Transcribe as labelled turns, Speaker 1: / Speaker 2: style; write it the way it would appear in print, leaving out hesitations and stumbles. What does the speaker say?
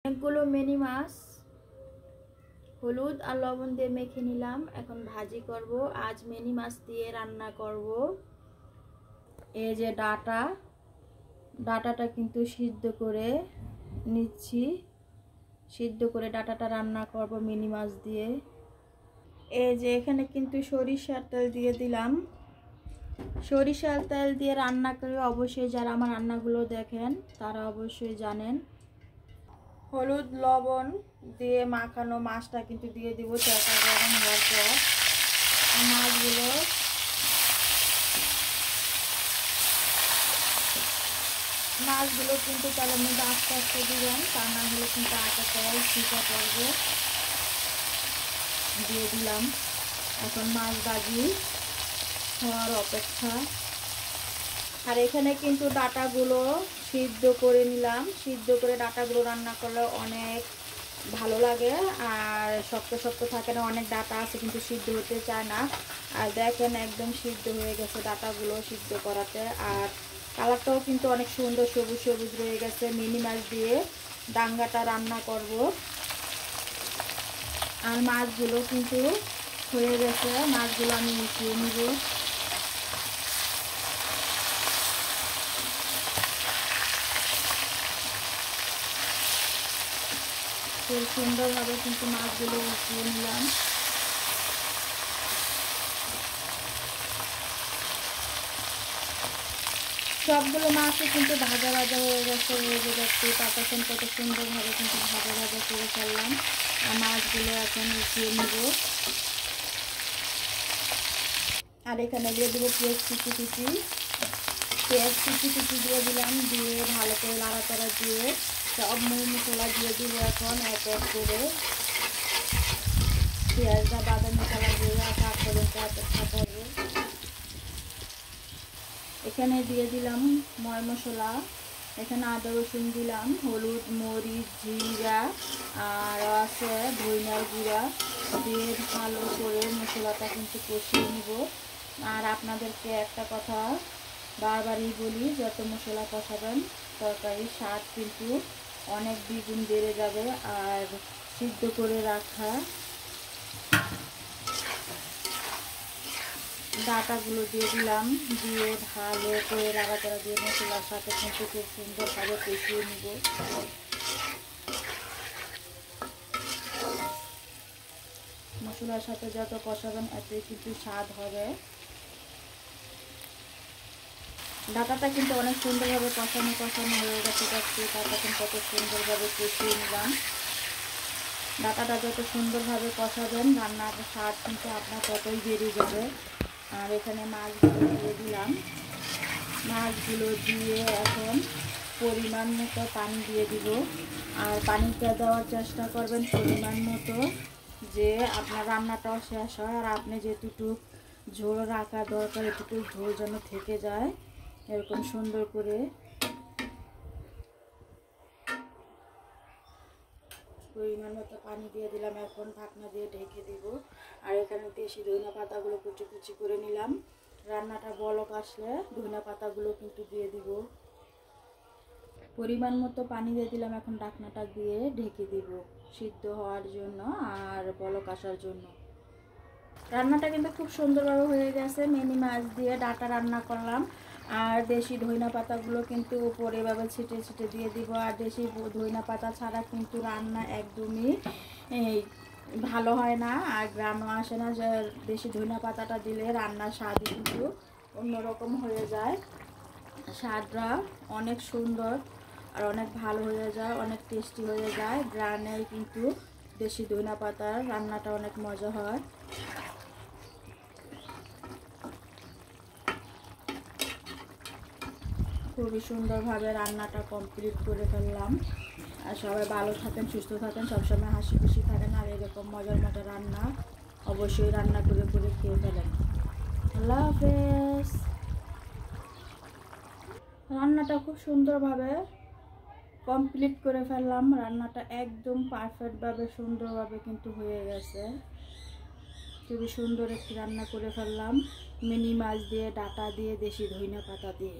Speaker 1: অনেকগুলো মিনি মাছ হলুদ আর লবণ দিয়ে মেখে নিলাম। এখন ভাজি করব। আজ মিনি মাছ দিয়ে রান্না করব। এই যে ডাটাটা কিন্তু সিদ্ধ করে নিচ্ছি। সিদ্ধ করে ডাটাটা রান্না করব মিনি মাছ দিয়ে। এই যে এখানে কিন্তু সরিষার তেল দিয়ে দিলাম। সরিষার তেল দিয়ে রান্না করে অবশ্যই যারা আমার রান্নাগুলো দেখেন তারা অবশ্যই জানেন। হলুদ লবণ দিয়ে মাখানো মাছটা কিন্তু দিয়ে দিব। তেলটা গরম হওয়ার পর মাছগুলো কিন্তু তেলের মধ্যে আস্তে আস্তে দিবেন, তা না হলে কিন্তু আটা তেল ছিটা পড়বে। দিয়ে দিলাম। এখন মাছ ভাজি হওয়ার অপেক্ষা। আর এখানে কিন্তু ডাটাগুলো সিদ্ধ করে নিলাম। সিদ্ধ করে ডাটাগুলো রান্না করলে অনেক ভালো লাগে, আর শক্ত শক্ত থাকে না। অনেক ডাটা আছে কিন্তু সিদ্ধ হতে চায় না। আর দেখেন একদম সিদ্ধ হয়ে গেছে ডাটাগুলো সিদ্ধ করাতে। আর কালারটাও কিন্তু অনেক সুন্দর সবুজ সবুজ রয়ে গেছে। মিনি মাছ দিয়ে ডাঙ্গাটা রান্না করব। আর মাছগুলো কিন্তু হয়ে গেছে। মাছগুলো আমি মিশিয়ে নিব। খুব সুন্দরভাবে কিন্তু মাছগুলো মিশিয়ে নিলাম। সবগুলো মাছই কিন্তু ভাজা ভাজা হয়ে গেছে। এই যে দেখতে পাচ্ছেন কত সুন্দরভাবে কিন্তু ভাজা ভাজা করে ফেললাম। আর মাছগুলো এখন মিশিয়ে নিব। আর এখানে দিয়ে দেবো পেঁয়াজ কুচি দিয়ে দিলাম। দিয়ে ভালো করে নাড়াচাড়া দিয়ে সব মশলা দিয়ে দিব। এখন এক এক করে পেঁয়াজটা বাদামি কালার দিয়ে তারপরে অপেক্ষা করবো। এখানে দিয়ে দিলাম ময় মশলা। এখানে আদা রসুন দিলাম, হলুদ মরিচ জিরা আর আছে ধনিয়ার গুঁড়া দিয়ে ভালো করে মশলাটা কিন্তু কষিয়ে নিব। আর আপনাদেরকে একটা কথা বারবারই বলি, যত মশলা কষাবেন তরকারির স্বাদ কিন্তু অনেক দ্বিগুণ বেড়ে যাবে। আর সিদ্ধ করে রাখা ডাটাগুলো দিয়ে দিলাম। দিয়ে ভালো করে নাড়াচাড়া দিয়ে মশলার সাথে কিন্তু খুব সুন্দরভাবে কষিয়ে নিব। মশলার সাথে যত কষাবেন এতই কিন্তু স্বাদ হবে। ডাটাটা কিন্তু অনেক সুন্দরভাবে কষানো হয়ে গেছে। তখন কত সুন্দরভাবে কষিয়ে নিলাম। ডাটাটা যত সুন্দরভাবে কষাবেন রান্নার স্বাদ কিন্তু আপনার ততই বেড়ে যাবে। আর এখানে মাছগুলো দিয়ে দিলাম। মাছগুলো দিয়ে এখন পরিমাণ মতো পানি দিয়ে দিব। আর পানিটা দেওয়ার চেষ্টা করবেন পরিমাণ মতো, যে আপনার রান্নাটাও শেষ হয়। আর আপনি যেটুকু ঝোল রাখা দরকার এটুকু ঝোল যেন থেকে যায়, এরকম সুন্দর করে পরিমাণ মতো পানি দিয়ে দিলাম। এখন ঢাকনা দিয়ে ঢেকে দিব। আর এখানে দেশি ধনিয়া পাতাগুলো কুচি কুচি করে নিলাম। রান্নাটা বলক আসলে ধনিয়া পাতাগুলো কিন্তু দিয়ে দিব। পরিমাণ মতো পানি দিয়ে দিলাম। এখন ঢাকনাটা দিয়ে ঢেকে দিব সিদ্ধ হওয়ার জন্য আর বলক আসার জন্য। রান্নাটা কিন্তু খুব সুন্দরভাবে হয়ে গেছে। মিনি মাছ দিয়ে ডাটা রান্না করলাম। আর দেশি ধনিয়া পাতাগুলো কিন্তু উপরে এভাবে ছিটে ছিটে দিয়ে দিব। আর দেশি ধনিয়া পাতা ছাড়া কিন্তু রান্না একদমই ভালো হয় না, আর গ্রামও আসে না। যে দেশি ধনিয়া পাতাটা দিলে রান্নার স্বাদই কিন্তু অন্যরকম হয়ে যায়। স্বাদটা অনেক সুন্দর আর অনেক ভালো হয়ে যায়, অনেক টেস্টি হয়ে যায়। গ্রামে কিন্তু দেশি ধনিয়া পাতার রান্নাটা অনেক মজা হয়। খুবই সুন্দরভাবে রান্নাটা কমপ্লিট করে ফেললাম। আর সবাই ভালো থাকেন, সুস্থ থাকেন, সবসময় হাসি খুশি থাকেন। আর এরকম মজার মজার রান্না অবশ্যই রান্না করে করে খেয়ে ফেলেন। আল্লাহ হাফেজ। রান্নাটা খুব সুন্দরভাবে কমপ্লিট করে ফেললাম। রান্নাটা একদম পারফেক্টভাবে সুন্দরভাবে কিন্তু হয়ে গেছে। খুবই সুন্দর একটি রান্না করে ফেললাম মিনি মাছ দিয়ে, ডাটা দিয়ে, দেশি ধনিয়া পাতা দিয়ে।